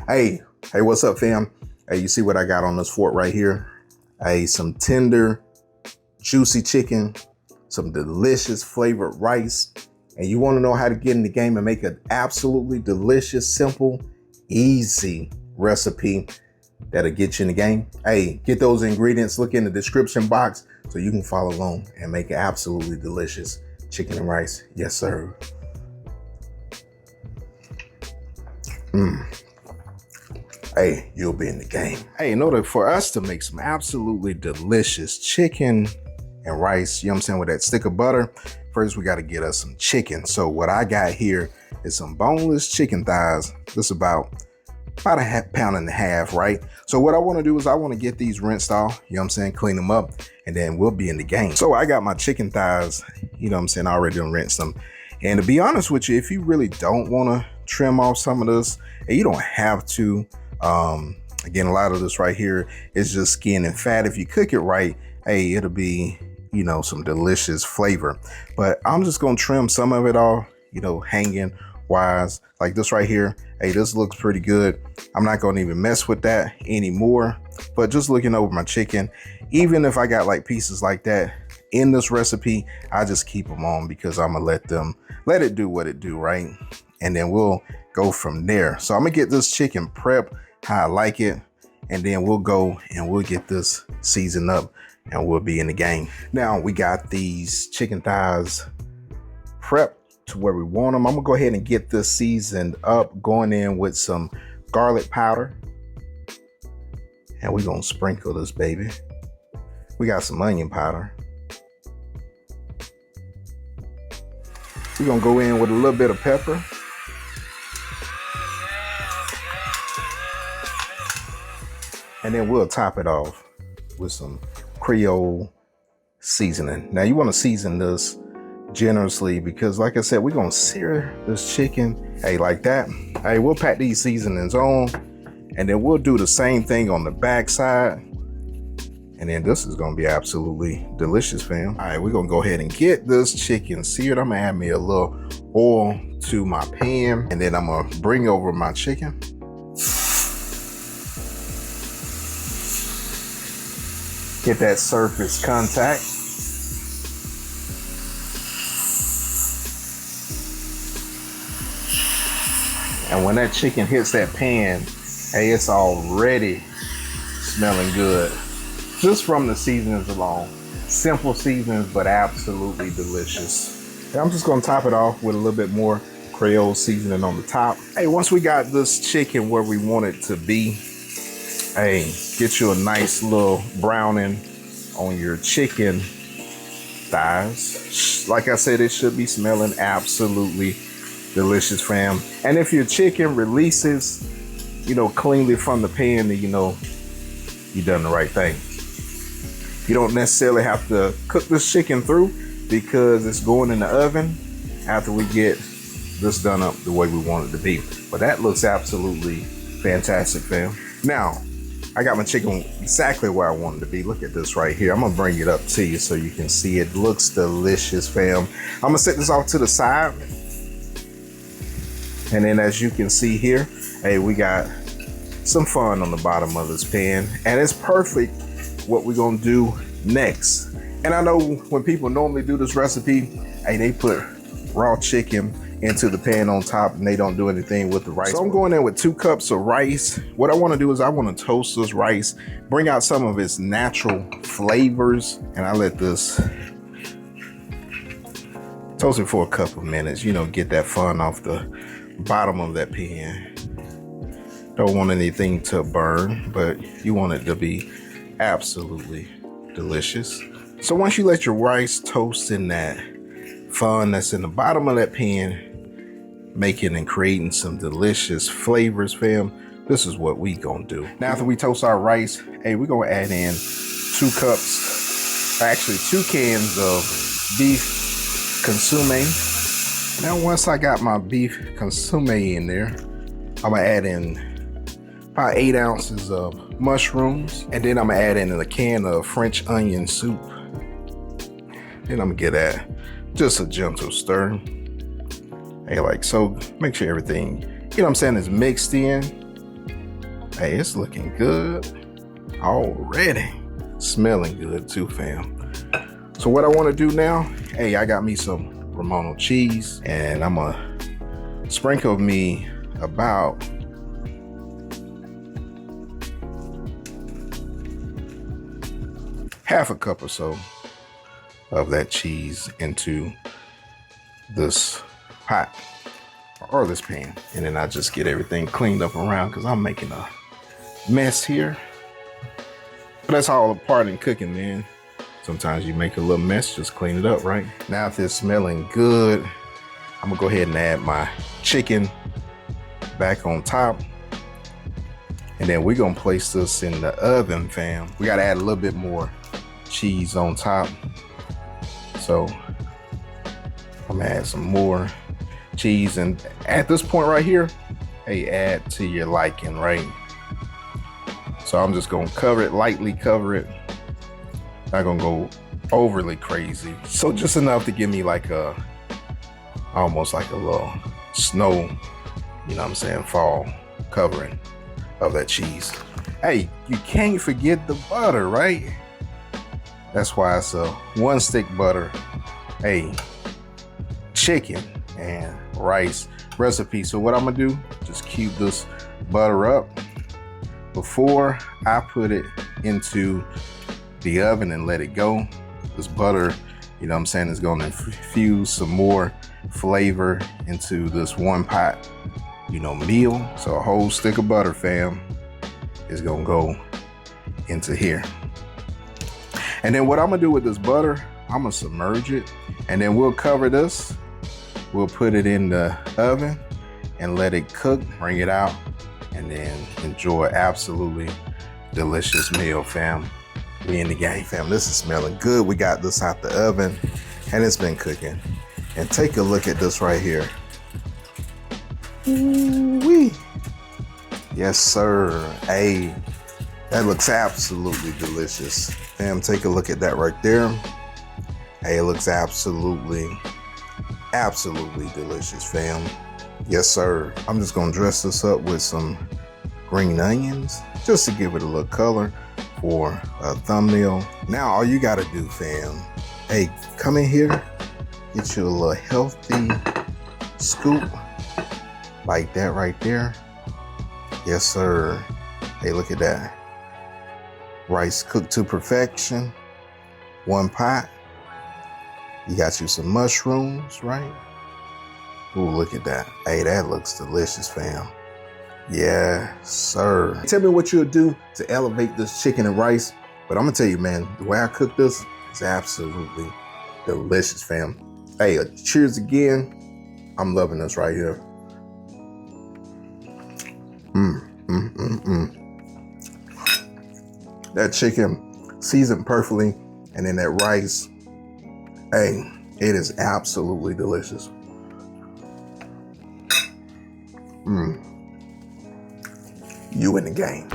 Hey, what's up, fam? Hey, you see what I got on this fork right here? Hey, some tender, juicy chicken, some delicious flavored rice. And you want to know how to get in the game and make an absolutely delicious, simple, easy recipe that'll get you in the game? Hey, get those ingredients, look in the description box so you can follow along and make an absolutely delicious chicken and rice. Yes, sir. Hey, you'll be in the game. Hey, in order for us to make some absolutely delicious chicken and rice, you know what I'm saying, with that stick of butter, first we got to get us some chicken. So what I got here is some boneless chicken thighs. This is about a pound and a half, right? So what I want to do is I want to get these rinsed off, you know what I'm saying, clean them up, and then we'll be in the game. So I got my chicken thighs, you know what I'm saying, I already done rinsed them. And to be honest with you, if you really don't want to trim off some of this, and you don't have to, again, a lot of this right here is just skin and fat. If you cook it right, hey, it'll be, you know, some delicious flavor. But I'm just gonna trim some of it off, you know, hanging wise, like this right here. Hey, this looks pretty good. I'm not gonna even mess with that anymore. But just looking over my chicken, even if I got like pieces like that in this recipe, I just keep them on because I'm gonna let it do what it do, right? And then we'll go from there. So I'm gonna get this chicken prep how I like it, and then we'll go and we'll get this seasoned up and we'll be in the game. Now we got these chicken thighs prepped to where we want them. I'm gonna go ahead and get this seasoned up, going in with some garlic powder, and we're gonna sprinkle this baby. We got some onion powder. We're gonna go in with a little bit of pepper. And then we'll top it off with some Creole seasoning. Now you want to season this generously because, like I said, we're gonna sear this chicken, hey, like that. Hey, we'll pack these seasonings on, and then we'll do the same thing on the back side. And then this is gonna be absolutely delicious, fam. All right, we're gonna go ahead and get this chicken seared. I'm gonna add me a little oil to my pan, and then I'm gonna bring over my chicken. Get that surface contact. And when that chicken hits that pan, hey, it's already smelling good. Just from the seasonings alone. Simple seasonings, but absolutely delicious. And I'm just gonna top it off with a little bit more Creole seasoning on the top. Hey, once we got this chicken where we want it to be, hey, get you a nice little browning on your chicken thighs. Like I said, it should be smelling absolutely delicious, fam. And if your chicken releases, you know, cleanly from the pan, then you know you done the right thing. You don't necessarily have to cook this chicken through because it's going in the oven after we get this done up the way we want it to be. But that looks absolutely fantastic, fam. Now, I got my chicken exactly where I want it to be. Look at this right here. I'm gonna bring it up to you so you can see it. Looks delicious, fam. I'm gonna set this off to the side. And then as you can see here, hey, we got some fun on the bottom of this pan. And it's perfect what we're gonna do next. And I know when people normally do this recipe, hey, they put raw chicken into the pan on top and they don't do anything with the rice. So I'm going in with 2 cups of rice. What I want to do is I want to toast this rice, bring out some of its natural flavors, and I let this toast it for a couple of minutes, you know, get that fun off the bottom of that pan. Don't want anything to burn, but you want it to be absolutely delicious. So once you let your rice toast in that fun that's in the bottom of that pan, making and creating some delicious flavors, fam, this is what we gonna do. Now after we toast our rice, hey, we're gonna add in 2 cups, actually 2 cans of beef consomme. Now once I got my beef consomme in there, I'm gonna add in about 8 ounces of mushrooms, and then I'm gonna add in a can of French onion soup. Then I'm gonna get that just a gentle stir. Hey, like so, make sure everything, you know what I'm saying, is mixed in. Hey, it's looking good already. Smelling good too, fam. So what I want to do now, hey, I got me some Romano cheese, and I'm gonna sprinkle me about half a cup or so of that cheese into this pot or this pan, and then I just get everything cleaned up around because I'm making a mess here. But that's all a part in cooking, man. Sometimes you make a little mess, just clean it up, right? Now if it's smelling good, I'm gonna go ahead and add my chicken back on top. And then we're gonna place this in the oven, fam. We gotta add a little bit more cheese on top. So I'm gonna add some more cheese. And at this point right here, hey, add to your liking, right? So I'm just gonna cover it, lightly cover it. Not gonna go overly crazy. So just enough to give me like almost like a little snow, you know what I'm saying, fall covering of that cheese. Hey, you can't forget the butter, right? That's why it's a 1-stick butter, hey, chicken and rice recipe. So what I'm gonna do, just cube this butter up before I put it into the oven and let it go. This butter, you know what I'm saying, is gonna infuse some more flavor into this one pot, you know, meal. So a whole stick of butter, fam, is gonna go into here. And then what I'm gonna do with this butter, I'm gonna submerge it, and then we'll cover this. We'll put it in the oven and let it cook, bring it out, and then enjoy absolutely delicious meal, fam. We in the game, fam. This is smelling good. We got this out the oven and it's been cooking. And take a look at this right here. Ooh-wee. Yes, sir. Hey, that looks absolutely delicious. Fam, take a look at that right there. Hey, it looks absolutely delicious, fam. Yes, sir. I'm just gonna dress this up with some green onions just to give it a little color for a thumbnail. Now all you gotta do, fam, hey, come in here, get you a little healthy scoop like that right there. Yes, sir. Hey, look at that. Rice cooked to perfection, one pot. You got you some mushrooms, right? Ooh, look at that. Hey, that looks delicious, fam. Yeah, sir. Tell me what you'll do to elevate this chicken and rice. But I'm gonna tell you, man, the way I cook this is absolutely delicious, fam. Hey, cheers again. I'm loving this right here. That chicken seasoned perfectly, and then that rice, hey, it is absolutely delicious. You in the game.